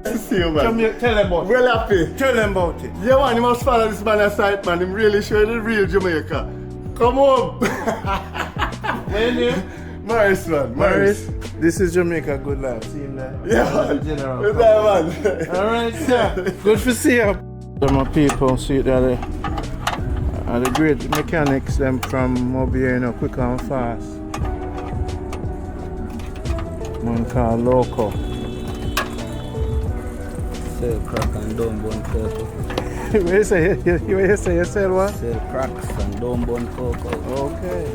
To see you, man. Tell them about it. Well happy. Tell them about it. Yeah, man, you must follow this man aside, man. Him really showing the real Jamaica. Come on. When you? Morris, man. Morris. This is Jamaica Good Life. See him there? Yeah, man. General. What's that, man? Alright, sir. Good to see you. Some of my people see that are the great mechanics them from over here, you know, quick and fast. One called Loco. Sell crack and dumb bun cocoa. Where you say you sell what? Sell cracks and dumb bun cocoa. Okay.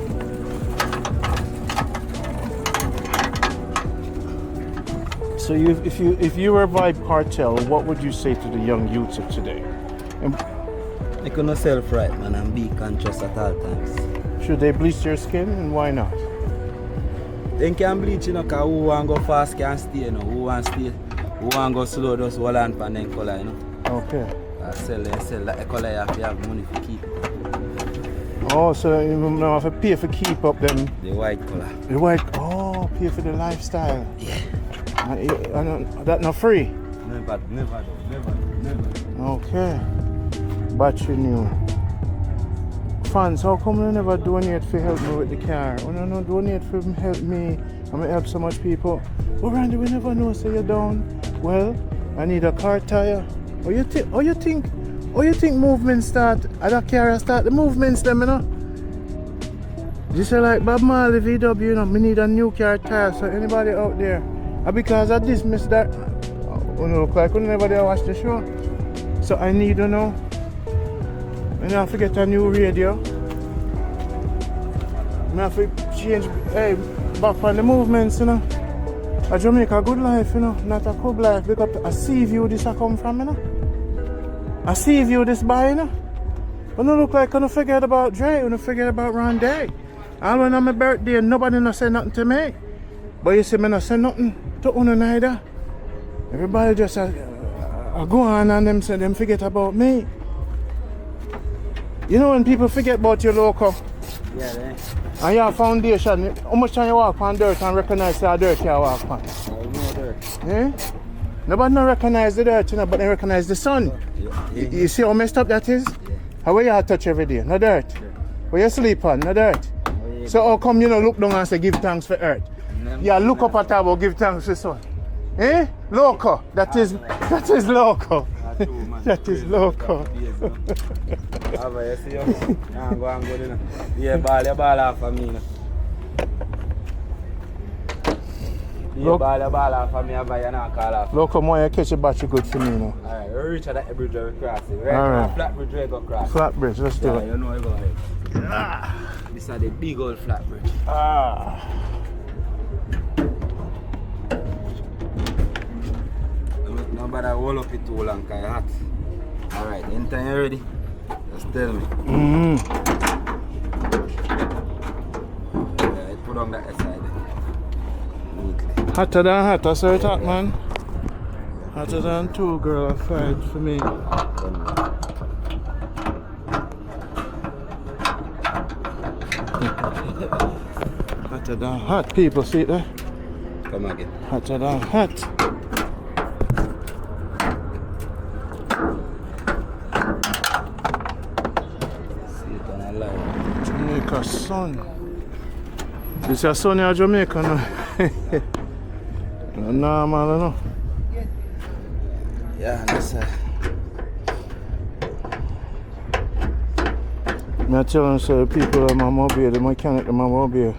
So if you were Vibe Cartel, what would you say to the young youths of today? They couldn't self right, man, and be conscious at all times. Should they bleach their skin, and why not? They can bleach, you know, because who want to go fast can stay, you know. Who want to stay, who want to go slow, just hold on for them color, you know. Okay. Sell that color, you have money to keep. Oh, so you have to pay for keep up them. The white color. The white, oh, pay for the lifestyle. Yeah. That not free? Never. Okay. Battery new. Fans, how come you never donate for help me with the car? Oh no, donate for help me. I'm gonna help so much people. Oh Randy, we never know, say you're down. Well, I need a car tire. Oh you think movements start at a car start the movements them, you know? Just like Bob Marley VW, you know, me need a new car tire, so anybody out there. Because of this, miss that. Oh no, look like I never there watch the show. So I need to know. And I have to get a new radio. I have to change, back on the movements, you know. A Jamaica Good Life, you know, not a Good Life. Because I see view this I come from, you know. I see view this by, you know. But no look like I don't forget about Dre, I don't forget about Ron Day. And when I'm my birthday, nobody no say nothing to me. But you see me not say nothing to one neither. Everybody just go on and them say them forget about me. You know when people forget about your local? Yeah, they. And your foundation, how much time you walk on dirt and recognize the dirt you walk on? No dirt. Yeah? Nobody no recognize the dirt, you know, but they recognize the sun. Yeah. You see how messed up that is? Yeah. How you have touch every day? No dirt. Yeah. Where you sleep on? No dirt. Yeah. So how come you know look down and say give thanks for earth? Yeah, look up at table, give thanks for sun. Eh? Loco. That is loco. That is loco. You see you? Go and go in. Yeah, ball off of me. Yeah, ball off of me, you not call off. Loco, more you catch a battery good for me now. Alright, we reach at that bridge we cross it. Alright. Flat bridge we go cross. Flat bridge, let's do it. You know you go ahead. This is the big old flat bridge. Nobody hold up it too long because it's hot. Alright, anytime you're ready, just tell me. Alright, put on that side. Neatly. Hotter than hot, I saw it hot, man. Hotter than two, girl, fight for me. Hotter than hot, people, see it there? Come again. Hotter than hot. Jamaica sun. This is sunny in Jamaica now. Normal, no? Yeah, that's I tell them, so the people of my mobile, the mechanic of my mobile,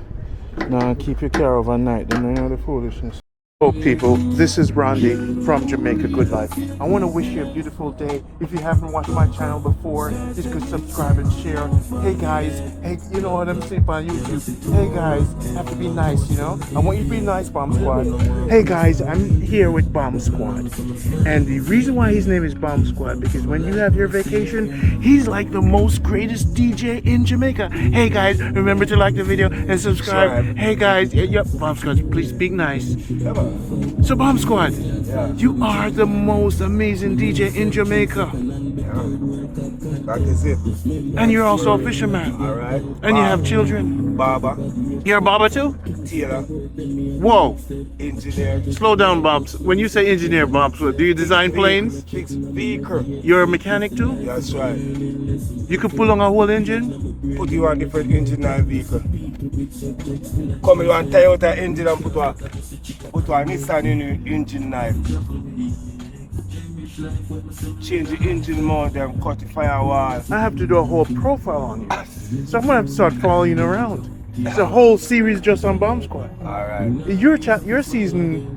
now keep your car overnight, then you know the foolishness. Hello people, this is Randy from Jamaica Good Life. I want to wish you a beautiful day. If you haven't watched my channel before, just go subscribe and share. Hey guys, hey, you know what I'm saying on YouTube. Hey guys, have to be nice, you know. I want you to be nice, Bomb Squad. Hey guys, I'm here with Bomb Squad. And the reason why his name is Bomb Squad, because when you have your vacation, he's like the most greatest DJ in Jamaica. Hey guys, remember to like the video and subscribe. Hey guys, yep, Bomb Squad, please be nice. So Bomb Squad, you are the most amazing DJ in Jamaica. That is it. And you're also a fisherman. Alright. And you have children. Baba. You're a Baba too? tailor, Whoa. engineer. Slow down, Bobs. When you say engineer, Bobs, do you design planes? Fix vehicle. You're a mechanic too? That's right. You could pull on a whole engine? Put you on different engine and vehicle. Come you and tie out an engine and put a Nissan in your engine knife. Change the engine mode, them cut the firewall. I have to do a whole profile on you. So I'm gonna have to start following you around. It's a whole series just on Bomb Squad. Alright. Your season,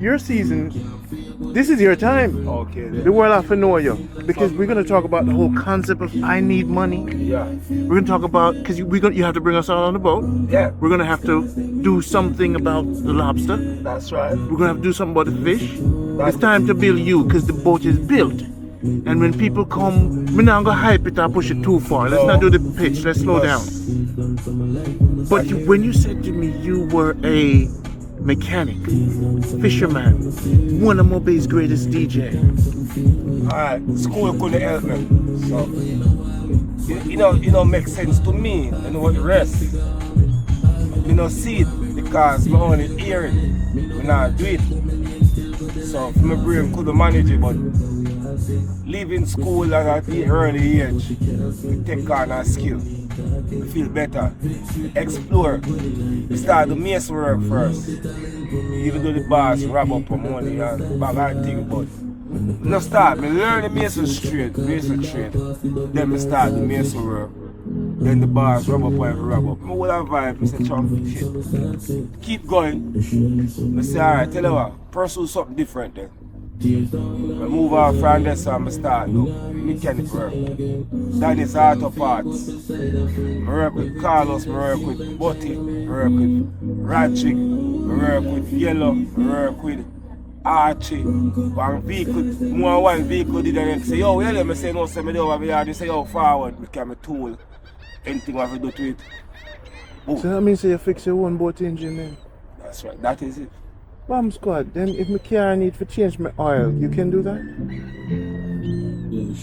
this is your time. Okay then. The world have to know you. Because we're gonna talk about the whole concept of I need money. Yeah. We're gonna talk about, because you have to bring us out on the boat. Yeah. We're gonna have to do something about the lobster. That's right. We're gonna have to do something about the fish. It's time to build you because the boat is built. And when people come, we're not gonna hype it or push it too far. Let's not do the pitch. Let's slow down. But when you said to me you were a mechanic, fisherman, one of Mobay's greatest DJ. Alright, school couldn't help me. So you know make sense to me and what the rest. You know see it because my only hear it. We not do it. So my brain couldn't manage it, but leaving school at the early age, we take on a skill. We feel better. Explore. We start the mason work first. Even though the boss wrap up for money and bag and thing, but no start. Me learn the mason trade. Then me start the mason work. Then the bars rub up whatever rub up. I will have vibe, I say chunk shit. Keep going. I say alright, tell you what, pursue something different then. I move off from there so I start now. Mechanic work. That is auto parts. I work with Carlos, I work with Butty, I work with Ratchik, I work with Yellow, I work with Archie. One vehicle did and say, yo, Yellow, I say no, say me do over here. They say, yo, forward, become a tool. Anything I have to do to it. Boom. So that means you fix your own boat engine then? That's right, that is it. Bomb Squad, then if my car need to change my oil, you can do that?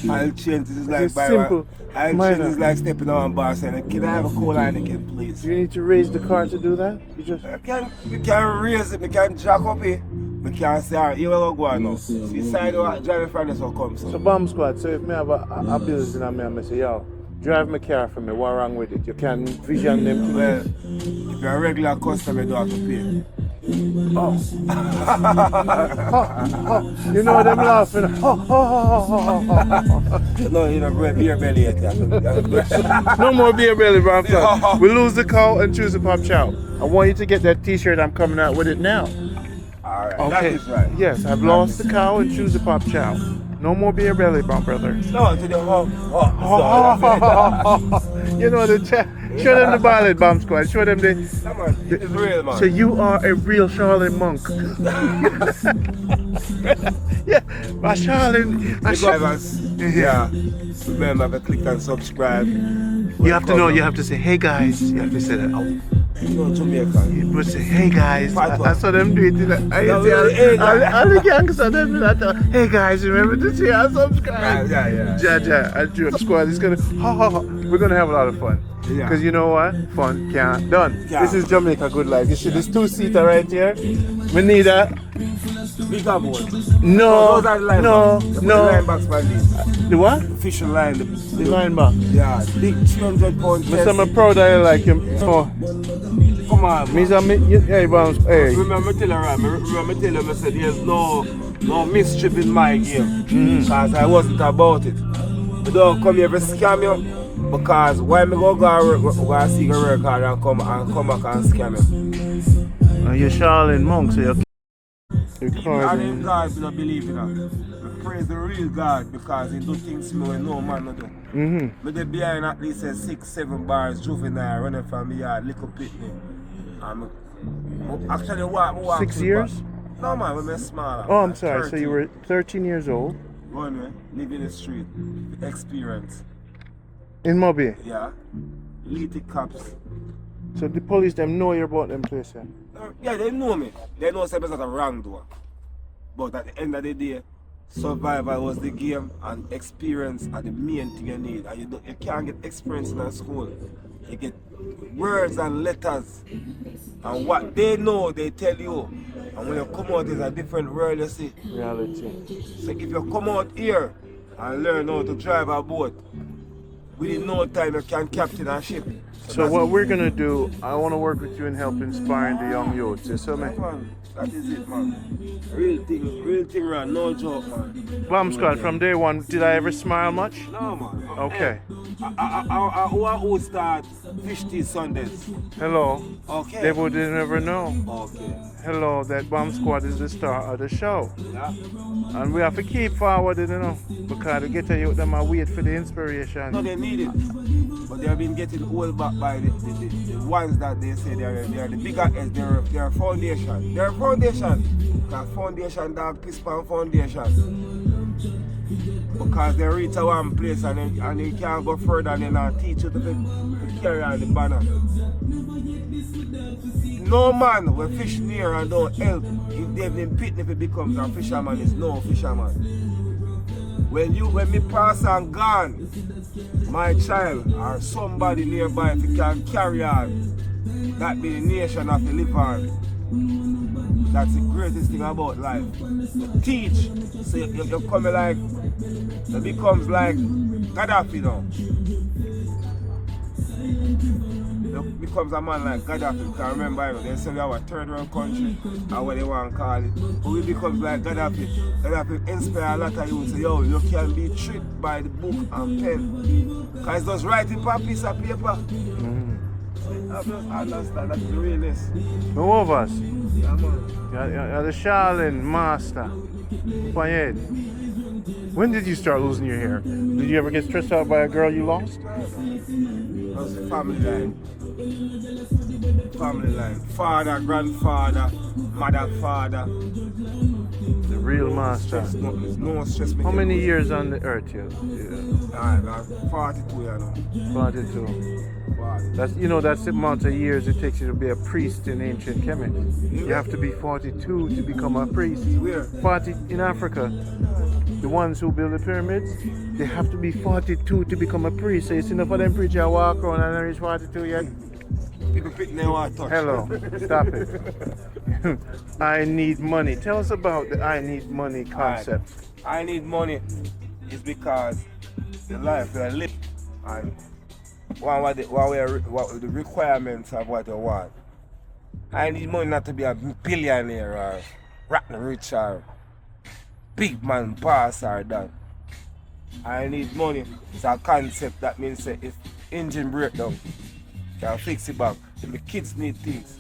I'll change this is like It's simple. I'll change this like stepping on boss and can I have a coal line again, please? Do you need to raise the car to do that? You just We can raise it, we can jack up it. We can say, alright, here we go on now. See side of driving from this will come. So Bomb Squad, so if me have a building and I say, yo, drive my car for me, what wrong with it? You can vision them. Well, if you're a regular customer, you don't have to pay. Oh. You know them laughing. No, you know, beer belly yet. No more beer belly, Bomb Squad. We lose the cow and choose the pop chow. I want you to get that t-shirt, I'm coming out with it now. Alright, Okay. that is right. Yes, I've lost the cow and choose the pop chow. No more beer belly, Bomb Brother. No, to the You know the chat. Show them the ballad, Bomb Squad. Show them the. Come on, it's real, man. So you are a real Charlotte monk. Yeah, my Charlotte. Yeah. Remember to click and subscribe. You have to know. You have to say, "Hey guys." You have to say that. Oh. You know Jamaican. You must say, "Hey guys." I saw them do it. I No, see all hey, the gangs saw them do that. Hey guys, remember to say and subscribe. Yeah. Ja, and Drew Squad is gonna. We're gonna have a lot of fun. Yeah. Because you know what? Fun can't done. Yeah. This is Jamaica Good Life. You see this two-seater right here? We need a. Bigger boat. No, Those are the line no, box. The no. line box for this. The what? The fishing line. The line box. Yeah, big 300-pound chest. I'm proud that you like him. Oh. Come on, man. Hey, Bounce. Hey. Remember tell him, I said there's no mischief in my game. Because I wasn't about it. You don't come here to scam you. Because why me go see the work hard and come back and scam you? You're Charlene Monk, so you're I in God do not believe in that. I praise the real God because he do things me when no man no do. But they behind at least 6-7 bars juvenile running from the yard, little pitney. Actually walk 6 years? No man, when I'm smaller. Oh, I'm sorry. 13. So you were 13 years old? Going way, live in the street, experience. In Moby? Yeah. Elite cops. So the police them know you're about them place, yeah? Yeah, they know me. They know something's not a wrong door. But at the end of the day, survival was the game and experience are the main thing you need. And you can't get experience in a school. You get words and letters. And what they know, they tell you. And when you come out, it's a different world, you see. Reality. So if you come out here and learn how to drive a boat, within no time you can captain a ship. So what we're gonna do, I want to work with you and help inspiring the young youths. You see me? Man, that is it, man. Real thing, man. No joke, man. Bomb Squad, from day one, did I ever smile much? No, man. Okay. Who start fish tea Sundays? Hello. Okay. They would never know. Okay. Hello, that Bomb Squad is the star of the show. Yeah. And we have to keep forward, you know, because to get to you, them I wait for the inspiration. No, they need it. But they have been getting old back by the ones that they say they are the bigger heads, they're a foundation. They're a foundation. The foundation dog piss pan foundation. Because they reach a one place and they can't go further and then teach you to carry on the banner. No man will fish near and don't help. If they've been pitting, if it becomes a fisherman, it's no fisherman. When me pass and gone, my child or somebody nearby, if you can carry on, that be the nation of the live on. That's the greatest thing about life. You teach, so you come like, it becomes like Gaddafi now. You becomes a man like Gaddafi. You can remember, you know, they say we have a third world country, or what they want to call it. But we becomes like Gaddafi. Gaddafi inspire a lot of you to say, yo, you can be tricked by the book and pen. Because it's just writing for a piece of paper. I just understand that's the realness. Who of us? Yeah, man. You're the Charlene master. Payed. When did you start losing your hair? Did you ever get stressed out by a girl you lost? That's family line. Family line. Father, grandfather, mother, father. The real master. No stress. How many years on the earth you? Alright, 42 years now. 42. That's, you know, that's the amount of years it takes you to be a priest in ancient Kemet. You have to be 42 to become a priest. Where? 40 in Africa. The ones who build the pyramids, they have to be 42 to become a priest. So you see enough of them preachers walk around and reach 42 yet? People pick their water touch. Hello, stop it. I need money. Tell us about the I need money concept. I need money is because the life we are living and what the requirements of what you want. I need money not to be a billionaire or rotten rich or big man boss or that. I need money. It's a concept that means that if engine break down, can fix it back. If the kids need things.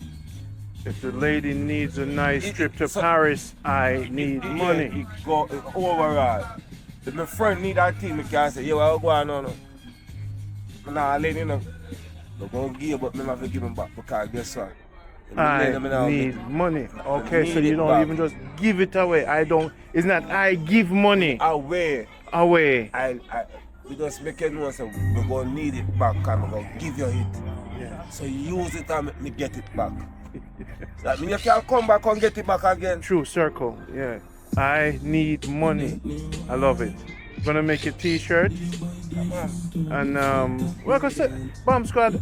If the lady needs a nice trip to Paris, I need money. It go overall. If my friend need that thing, I can say, yo, I'll go on. No. Nah, lady, you know, I'm going to give you, but I have to give him back because guess what? I need money. Okay, so you don't even just give it away. It's not I give money away. We just make it know so we're going to need it back and we're going to give you it. Yeah. So use it and make me get it back. That means you can come back and get it back again. True circle, yeah. I need money. I love it. Gonna make a t-shirt. And like I said, Bomb Squad,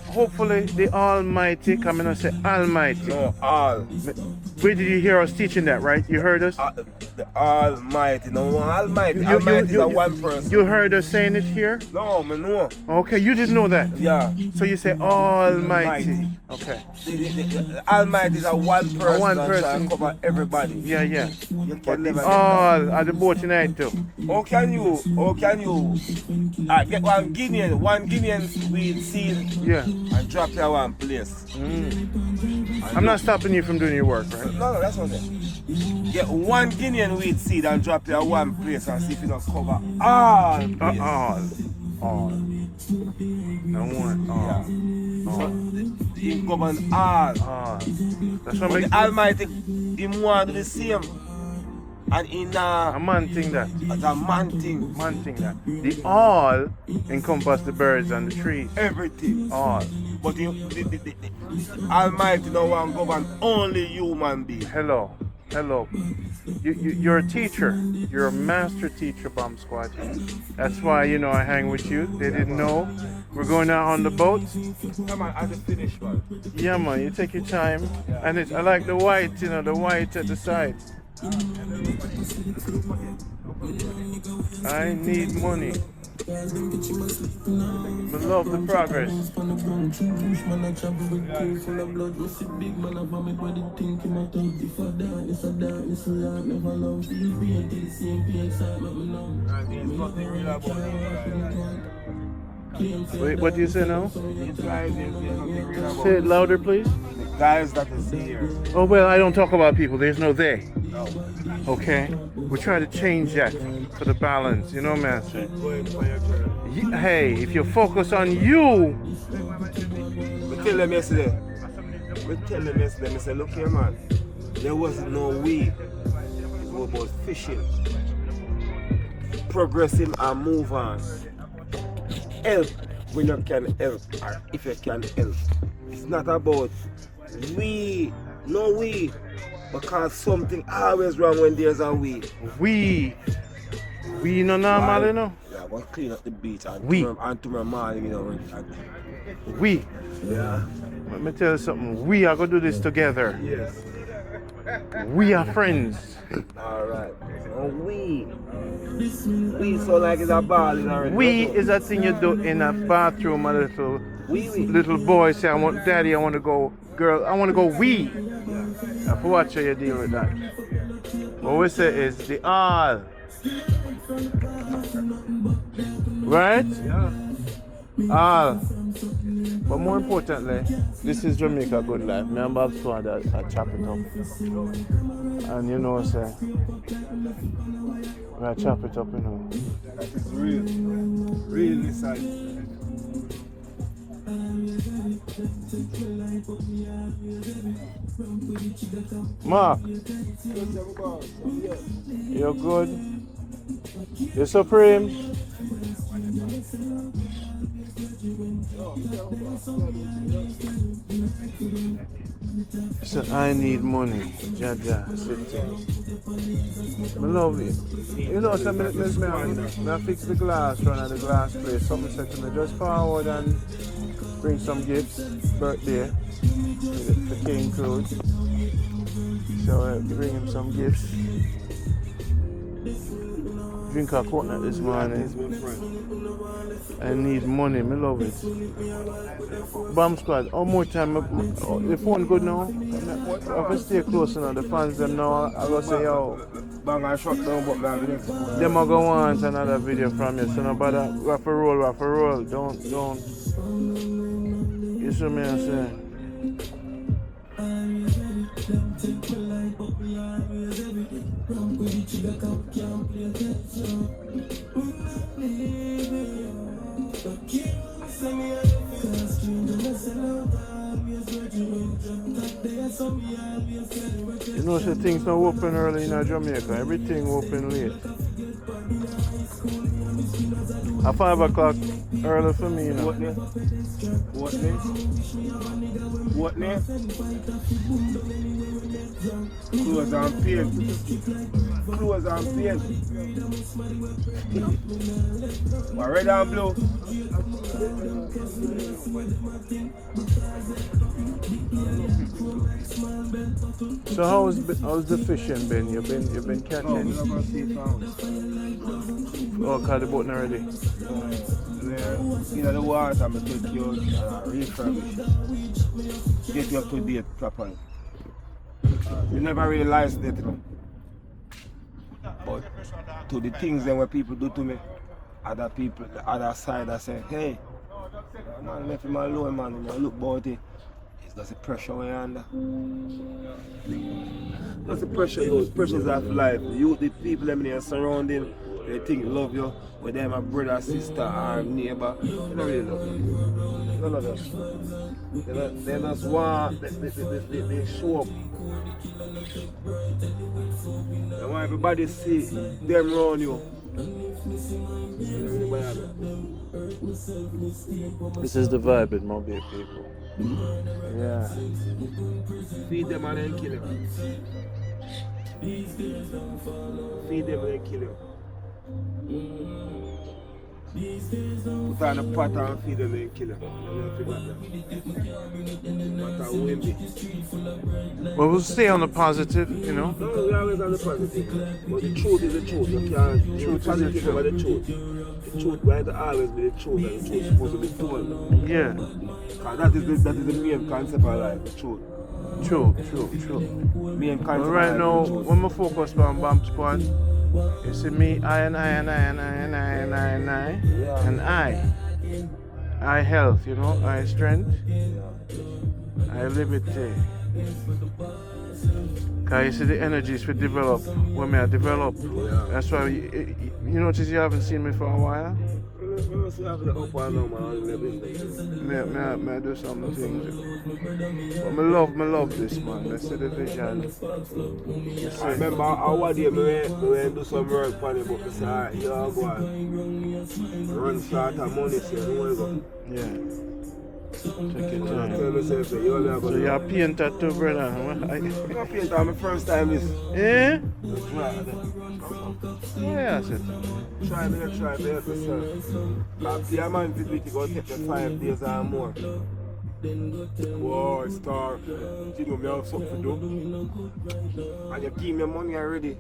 hopefully the Almighty, I'm gonna say Almighty. No, all. Where did you hear us teaching that, right? You heard us? The Almighty. No, Almighty. Almighty is a one person. You heard us saying it here? No, I know. Okay, you didn't know that? Yeah. So you say Almighty. Okay. The Almighty is a one person. One person. That cover everybody. Yeah, yeah. You can never all at the boat tonight too. How can you get one Guinean weed seed, yeah, and drop your one place? I'm not stopping you from doing your work, right? No, that's what I'm saying. Get one Guinean weed seed and drop your one place and see if you don't cover all place. All. I want all. Yeah. So he govern all. That's what the Almighty, he want to do the same. And in a man thing that. As a man thing. Man thing that. The all encompass the birds and the trees. Everything. All. But the Almighty no one govern only human being. Hello. Hello. You're a teacher. You're a master teacher, Bomb Squad. That's why, you know, I hang with you. They didn't know. We're going out on the boat. Come on, I just finished, man. Yeah, man, you take your time. And I like the white, you know, the white at the side. I need money. I love the progress. Wait, what do you say now? Say it louder, please. The guys that is here. Oh, well, I don't talk about people. There's no they. No. Okay? We try to change that for the balance. You know, Master? Going for your journey. Hey, if you focus on you, We tell them yesterday. I said, look here, man. There wasn't no we. It was about fishing. Progressing and move on. Help when you can help, or if you can help. It's not about we, no we, because something always wrong when there's a we. we no normal, you know? Yeah, we'll clean up the beach and We. tomorrow morning, you know. We. Yeah. Let me tell you something. We are going to do this together. Yes. We are friends. Alright. Oh, we so like it's a ball in already. We is a thing you do in a bathroom. A little boy say, I want daddy, I want to go, girl, I want to go we. Now, for watch how you deal with that. What we say is the all. Right? Yeah. All. But more importantly, this is Jamaica Good Life. Me and Bob Squad I chop it up. And you know, say, I chop it up, you know. That is real. Real inside. Mark, you're good? You're supreme? So I need money. Jaja, I love it. You know, so I fix the glass, run at the glass place. Something said to me, just forward and bring some gifts, birthday, for King Cruise. So I bring him some gifts. Drink a coconut this morning. I need money, me love it. Bomb Squad, how more time? The phone good now? If I stay close now, the fans them now, I go say, yo. Bang and shut down, but now the next one. Them are going to want another video from you, so no bother, rough a roll. Don't. You see me, I say? You know, so things not open early in Jamaica. Everything open late. At 5 o'clock early for me, you know. What name? Clothes and paint. Clothes and paint. Red and blue. So how's the fishing been? You've been catching? Oh, caught the boat already. You know the water, I'm take you out and refurbish. Get you up to date properly. You never realize that, you know. But to the things that when people do to me, other people, the other side, I say, hey, man, left him alone, man. You know, look about it. It's just the pressure we're under. That's the pressure, you know, pressures of life. You, the people them in your surrounding, they think love you, but they're my brother, sister, or neighbor. They don't really love you. None of them. They just want, they show up. They want everybody to see them around you. This is the vibe in Mobile, people. Yeah. Feed them and then kill them. Feed them and they kill you. Put on a pot and feed them and they kill you. You don't forget that. Matter who him be. Well, we'll stay on the positive, you know. No, we always on the positive. But the truth is the truth. You can't. Truth is the truth. About the truth. The truth might always be the truth, and the truth is supposed to be told. Yeah. Because that is the main concept of life, the truth. True. Main concept But right of now, life, the truth. when we focus on Bomb Squad, you see me, I, and I health, you know, I strength, I liberty. Because you see the energies we develop when we develop. Yeah. That's why you notice you haven't seen me for a while. We must have the up and down, man. May I do some things. But me love this, man. I see the vision. I remember one day we went to do some work for the book. I said, alright, you all go and run short of money, so you know go. Yeah. Take your Tell time. myself, say, you all go. So you're a painter too, brother? I'm a painter, my first time is. Eh? Right. Yeah, I said. Try to help yourself. Because the man fit with you go take you 5 days or more. Whoa, star. You know me have something to do. And you give me money already.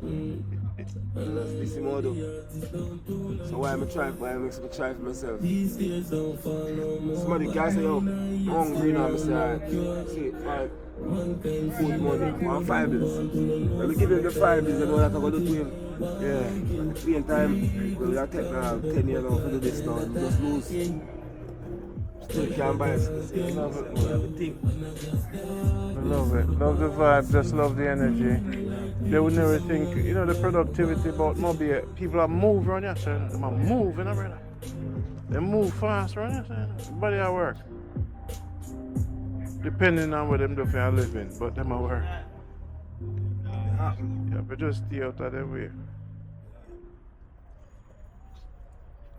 This is what I do. So why am I trying for myself? Somebody can say, yo, I'm hungry now. I say, alright, see, man, food money, 1 5 bills. When we give him the 5 bills, I know what I'm going to do to him. Yeah. At the same time, we have taken 10 years now to do this now, and just lose. Still can't buy it. Love it, man. Everything. I love it. Love the vibe, just love the energy. They would never think, you know, the productivity about Mobile. People are moving around here, so they're moving around. They move fast around here, so everybody at work. Depending on what them do for a living, but them at work. Yeah, but just stay out of their way.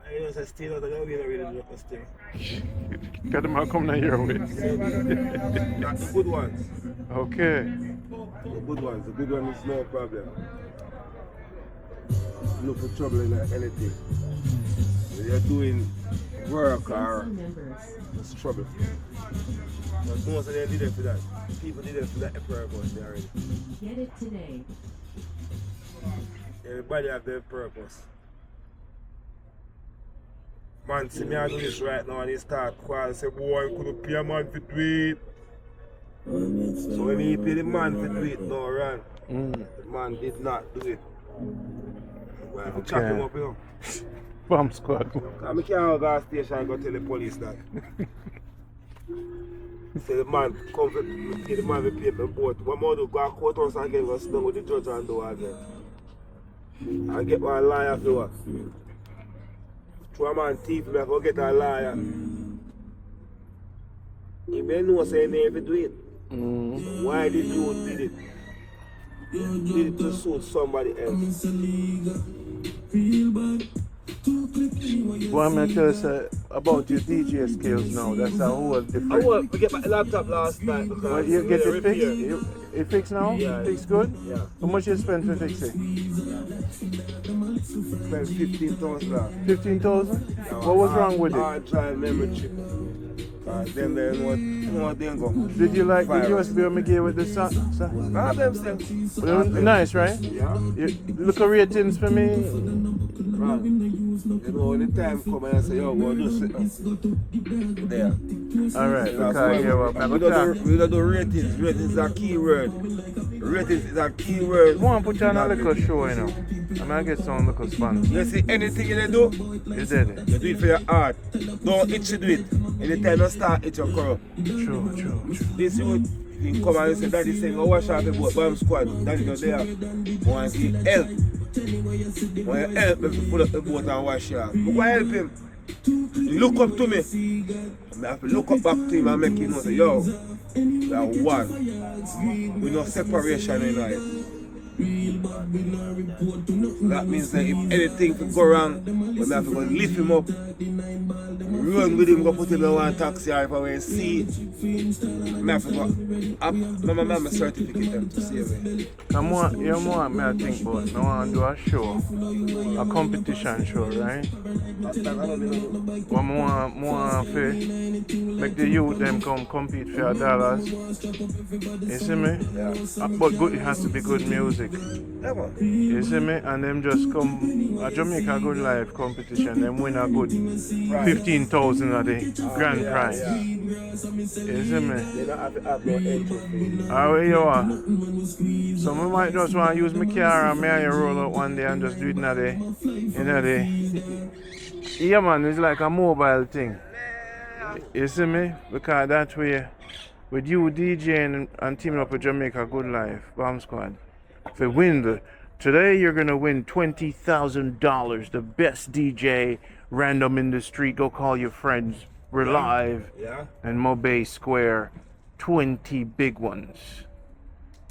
I know say still out of the way, I really look still. Because them are coming your way. That's the good ones. Okay. The good ones. The good one is no problem. Look for trouble in anything. When you're doing work or it's trouble. But most of them did it for that. People did it for that purpose already. Get it today. Everybody have their purpose. Man, see me I do this right now and he start crying, say, boy, you couldn't pay a man for do it. So when he pay the man for do it, no run. The man did not do it. Well, I chop him up, you know. Bomb Squad. I can't go to the station and go tell the police that. Say the man come for pay the man to pay the boat. One more to go to courthouse again, go sit down with the judge and do it again. I get my lawyer for what? Through a man thief, I go get a lawyer. He may know say he never do it. Why did you do it? Did it to suit somebody else? What I'm going to tell us about your DJ skills now, that's a whole different. I want to get my laptop last night because Well, you get it fixed? It fixed now? Yeah. Fixed good? Yeah. How much you spend for fixing? Spent 15,000. 15,000? What was wrong with it? Hard drive memory chip. Then they know what they go. Did you like the USB I gave with the sound? Ah, them still. Nice, right? Yeah. You look at ratings for me. Right. You know, when the time come and I say, yo, go do sit there. Alright, That's because why here we don't do ratings. Ratings is a key word. Ratings is a key word. I want to put you on a little show, you know. I'm going to get some little sponsors. You see anything you do, You did it. you do it for your art. Don't itch to do it. Anytime you start itch, you corrupt. True. This you come and you say, Daddy saying, go wash out the boat, Bomb Squad. Daddy not there. Want to help. Want to help him to pull up the boat and wash out. But go help him. You look up to me. I have to look up back to him and make him know, say, yo, we are one. We no separation in life. So that means that if anything could go wrong, we have to go lift him up, run with him, go put him in one taxi, or if I will see it, I have to go up. My certificate them to save me. You want me I think about, I want to do a show, a competition show, right? But more to make the youth them come compete for $1. You see me? Yeah. But good, it has to be good music. Yeah, man. You see me? And them just come a Jamaica Good Life competition, them win a good 15,000 of the grand prize. Yeah. You see me? They don't have no entry fee. How you are? So I might just want to use my car and me roll out one day and just do it in a day. Yeah man, it's like a mobile thing. You see me? Because that way, with you DJing and teaming up with Jamaica Good Life, Bomb Squad, if you win today you're gonna win $20,000. The best DJ, random in the street. Go call your friends. We're live in Mobay Square. 20 big ones.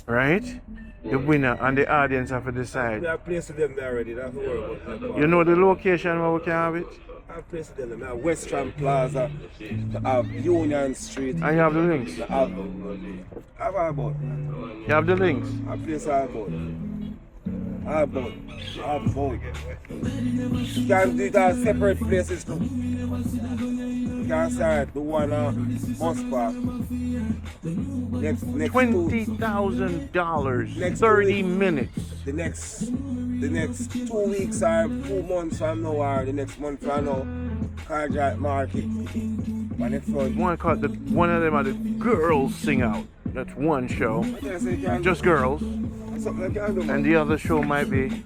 Right? The winner and the audience have to decide. We have placed them there already. Don't worry about that. You know the location where we can have it? I've placed them there. Western Plaza, Union Street. And you have the links? I have all about. You have the links? I place all about. All about. You can do it at separate places too. You can start the one bus park. Next $20,000. Next 30 minutes. The next 2 weeks or 2 months from now or the next month from now, Carjack Market. One of them are the girls sing out. That's one show. Just girls. And the other show might be.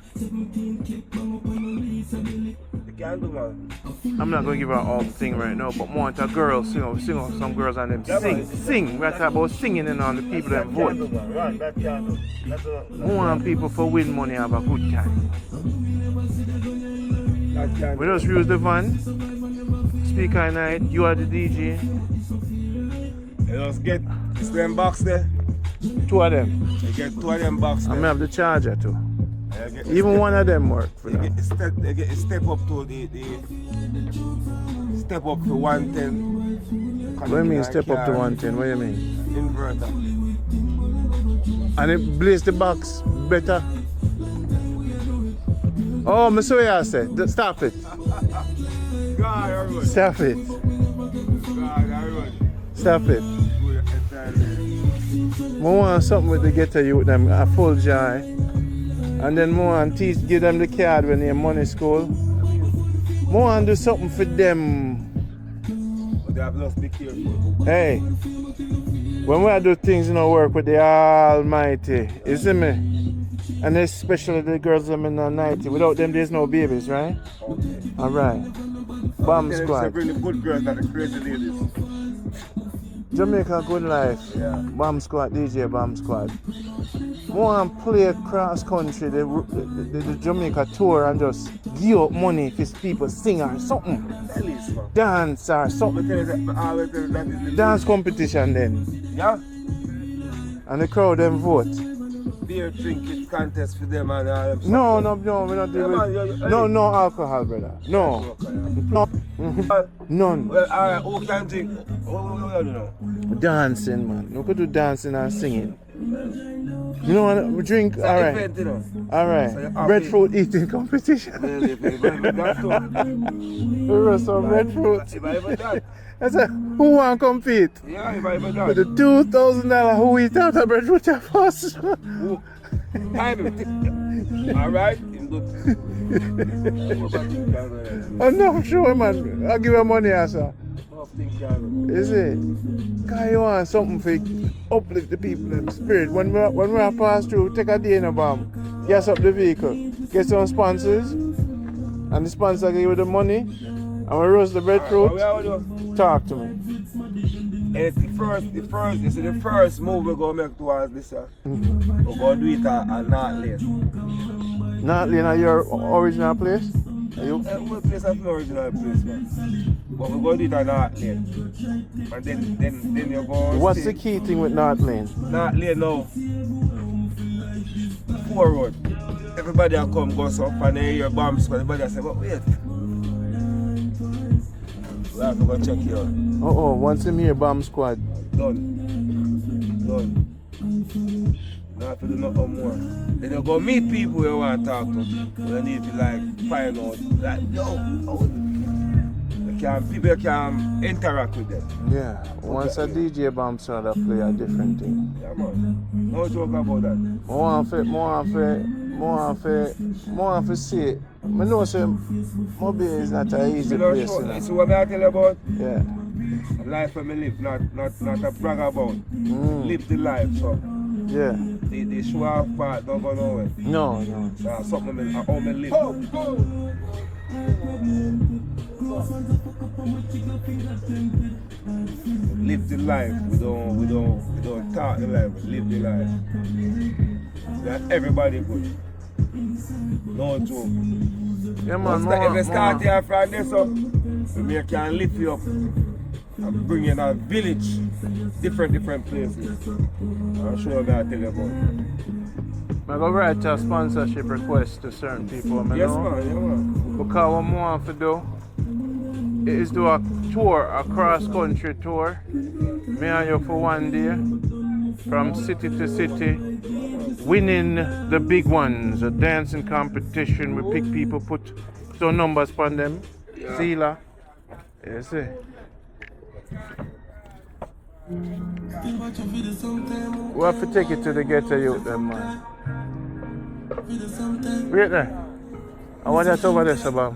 I'm not going to give out all the thing right now, but more a girl sing out some girls and them sing. We're talking about singing and on the people that vote. More people for win money have a good time. We just use the van, speaker night, you are the DJ. You just get this them box there. 2 of them. You get 2 of them box there. I may have the charger too. Even one of them work for them. They get step up to the step up to 110. What do you mean step up to 110? What do you mean? Inverter. And it blaze the box better. Oh, I saw you say. Stop it. God, everybody. Stop it. God, everybody. Stop it. I want something with the ghetto youth them, a full joy. And then more and give them the card when they're money school. More and do something for them. But they have lost be careful. Hey, when we do things in our work with the Almighty, you see me? And especially the girls them in the 90. Without them there's no babies, right? Okay. Alright. Bomb Squad. Bring the good girls and the crazy ladies. Jamaica Good Life. Yeah. Bomb Squad, DJ Bomb Squad. Want to play across country, the Jamaica tour and just give up money for people sing or something. Dance or something. Dance competition then. Yeah? And the crowd then vote. Beer drinking contest for them and all them. No, we're not doing no alcohol, brother. No. None. Well, alright, who can drink? What do you know? Dancing, man. We could do dancing and singing. You know what? We drink. It's Alright. event, you know. Alright. Breadfruit eating competition. Some breadfruit. If I ever done. I said, who want to compete? Yeah, if I ever With the done. $2,000 who eat out of breadfruit first? Alright? I'm not sure, man. I'll give you money, sir. Is it? Because you want something for uplift the people in spirit. When we pass through, take a day in a bomb, gas up the vehicle, get some sponsors, and the sponsor give you the money, and we roast the breadfruit. Talk to me. And the first move we're going to make towards this, we're going to do it at North Lane. North Lane at your original place? My place has no original place, man. But we're going to do it at North Lane. And then you're going to What's the key thing with North Lane? North Lane now. poor road. Everybody will come goes up and they hear bomb squad. Everybody will say, but wait. We have to go check you out. Once him hear bomb squad. Done. Now have to do nothing more. Then you go meet people you want to talk to. You need to like find out like, people can interact with them. Yeah. Once a DJ bomb squad play a different thing. Yeah man. No joke about that. More for see it. I know say Mobile is not an easy place. So what I tell you about? Yeah. Life for me live, not a brag about. Live the life, so. Yeah. The show off part don't go nowhere. No. That's something how me live. Live the life. We don't talk the life. We live the life. That everybody good. No joke. Yeah man. If you start here from this up, we can lift you up and bring you in a village, different places. I'm sure I'm gonna tell you about it. I go write a sponsorship request to certain people. Yes man, yeah man. Because what I want to do is do a tour, a cross-country tour. Me and you for one day, from city to city, winning the big ones, a dancing competition. We pick people, put some numbers on them. Yeah. Zila. You see? We have to take it to the ghetto youth, them man. Right there. And what that's over there, Sabam?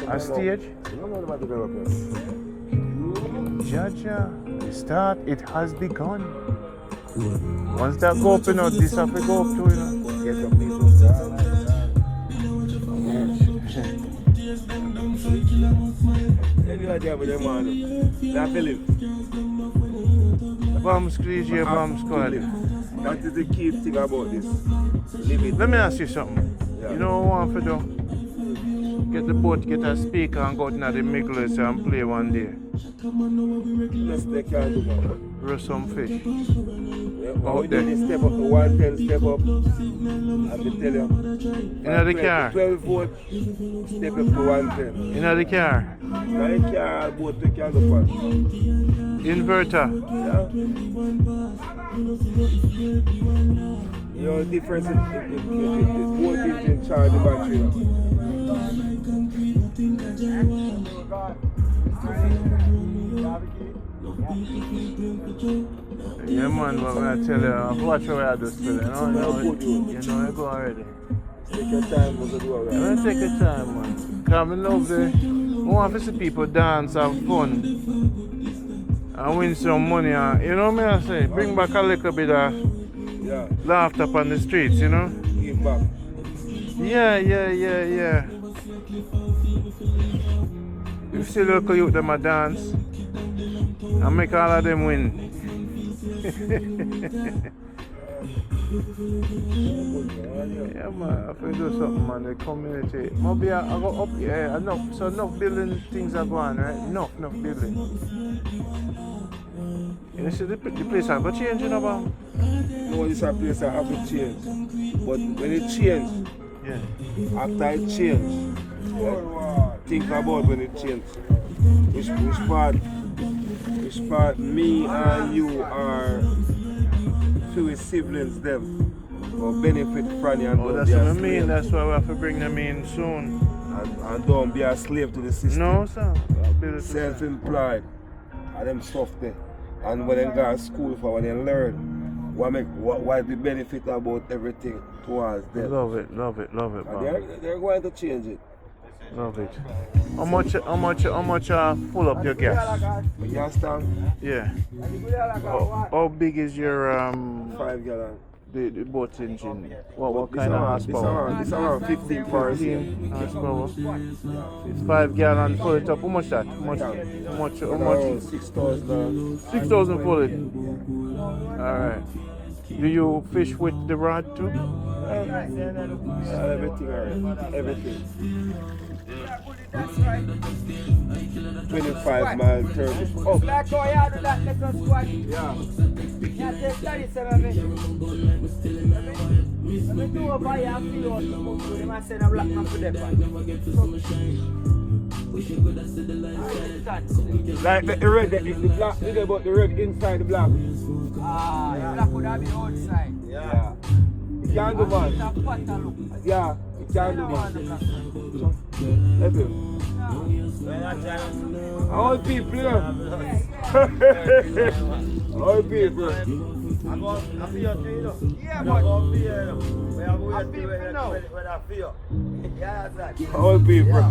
A stage? Jaja, the start, it has begun. Once that go up, this have to go up too, Get up, Any idea with them man? That Philip. Bomb squeeze your bomb squad. That is the key thing about this. Live it. Let me ask you something. Yeah. You know what I want to do? Get the boat, get a speaker and go out in the Migglers and play one day. Yes, they can do that. Roast some fish. Yeah, we then step up to 110, step up. I can tell you. In the car? 12 volt, step up to 110. In the car? Now the car, boat we can do for. Inverter? Yeah. You know the difference is the voltage in charge the battery. Yeah man, but when I tell you, watch what I do still, you know, you go already. Take your time, we'll do alright. I'm gonna take your time, man. Because I love I want to see people dance, have fun, and win some money. And, you know what I say? Bring back a little bit of laughter up on the streets, you know? Give back. Yeah. You see local youth them a dance and make all of them win. Yeah man, I have to do something man, the community. Maybe I go up here, enough building things are going, right? Enough building. You see the place have to change, you know, man? No, it's a place that have to change. But when it change, after it change, think about when it change. Which part me and you are few siblings them or benefit from you and that's what I mean, that's why we have to bring them in soon. And don't be a slave to the system. No sir. Self-employed and them stuff there. And when they go to school for when they learn what the benefit about everything towards them. Love it, man. They're going to change it. Love it. How much full up your gas? My gas tank? Yeah. How big is your 5 gallon. The boat engine? What kind of horsepower? This around 15 horsepower. 5 gallon full it up. How much that? How much? 6,000. 6,000 full it. Alright. Do you fish with the rod too? Everything alright. Everything. 25 mile turn. Oh, yeah. Yeah, take that, sir. Let me do over here and feel out the book. They must send a black man for them. Like the red, the black, think about the red inside the black. Ah, the black would have been outside. Yeah. You can't do man. Yeah, you can't do man. That's it. All people, yeah. All people. I'm going to feel too, you know. Yeah, I'm but going to feel, you know. We are going to people know. when I feel. Yeah, that's that. All people.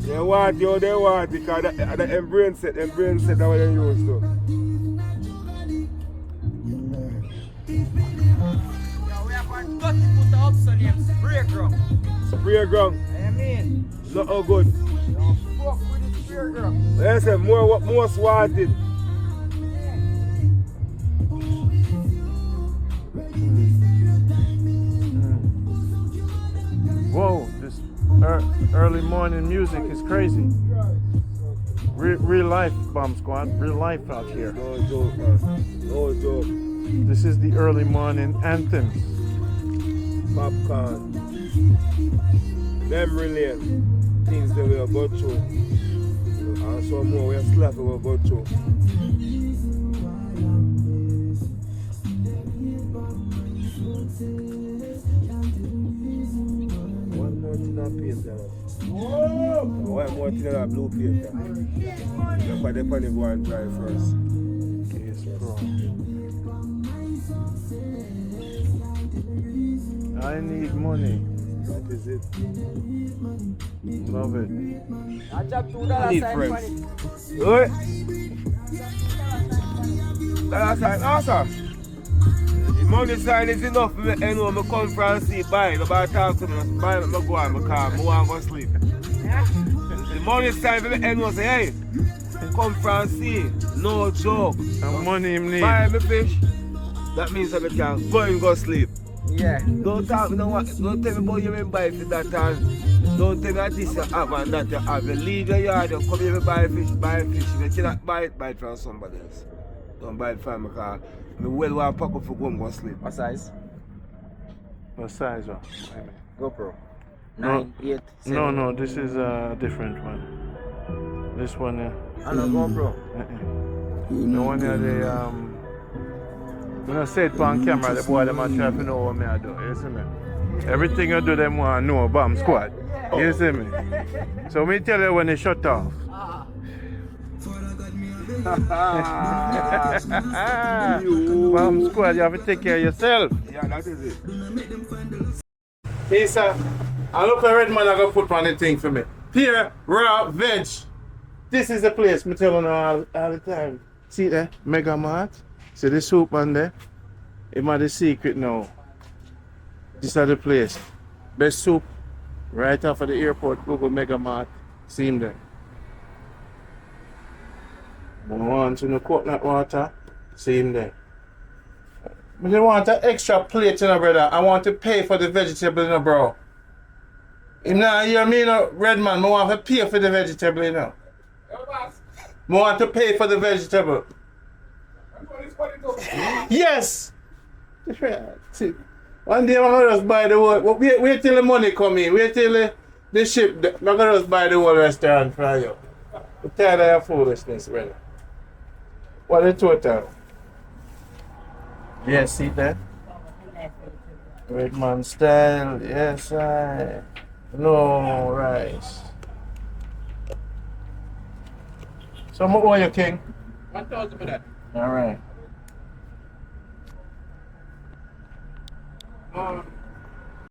They want you, they want it, because the embrace it, that's what they used to. yeah, we have got 30 foot up, so named spray ground. Spray ground, I mean, not all good. don't fuck with the spray ground. They say more what most wanted. Whoa, this early morning music is crazy. Real life, Bomb Squad. Real life out here. No joke, man. No joke. This is the early morning anthems. Popcorn. Them relate things that we are going through. And some more we are slap we are going through. One more thing on paper. One more thing on blue paper. You put the penny go and try first. Yes, bro. I need money. That is it. Love it. I drop $2 Need sign friends. money. Right? That's right, awesome. The money sign is enough for me to know I come from and see buy. Nobody talk to me, buy me go on because I want to go sleep. The money sign for me to know say, hey, come from and see, no joke. And money him need. Buy me fish, that means that I can go and go sleep. Yeah. Don't talk, don't tell me about you buy fish that time. Don't tell me that this you have and that you have. You leave your yard, you come here and buy fish. If you cannot buy it from somebody else. Don't buy it from me because I well want to pack up for go and go sleep. What size? What size? GoPro. No. 9, 8, 7. No, this is a different one. This one, I know GoPro. the one here, when I say it on camera, the boy them a try to know what me I do. You see me? Everything I do, them want to know Bomb Squad. You see me? So me tell you when they shut off. Bomb Squad, you have to take care of yourself. Yeah, that is it. Hey, sir. I look at red man I go put on the thing for me. Pure, raw, veg. This is the place, me tell you all the time. See there? Mega Mart. See the soup on there? It's my the secret now. This is the place. Best soup. Right off of the airport, Google Mega Mart. See him there. I want to know coconut water. See him there. I just want an extra plate, you know, brother. I want to pay for the vegetable, you know, bro. You know, you hear me, you know, red man, I want to pay for the vegetable, you know. I want to pay for the vegetable. Yes! One day I'm going to just buy the whole, wait till the money come in, wait till the ship, I'm going to just buy the whole restaurant for you. I'm tired of your foolishness, brother. What the total? Yes, see that? Red man style, yes, I. No rice. So what owe you, King? 1,000 for that. All right.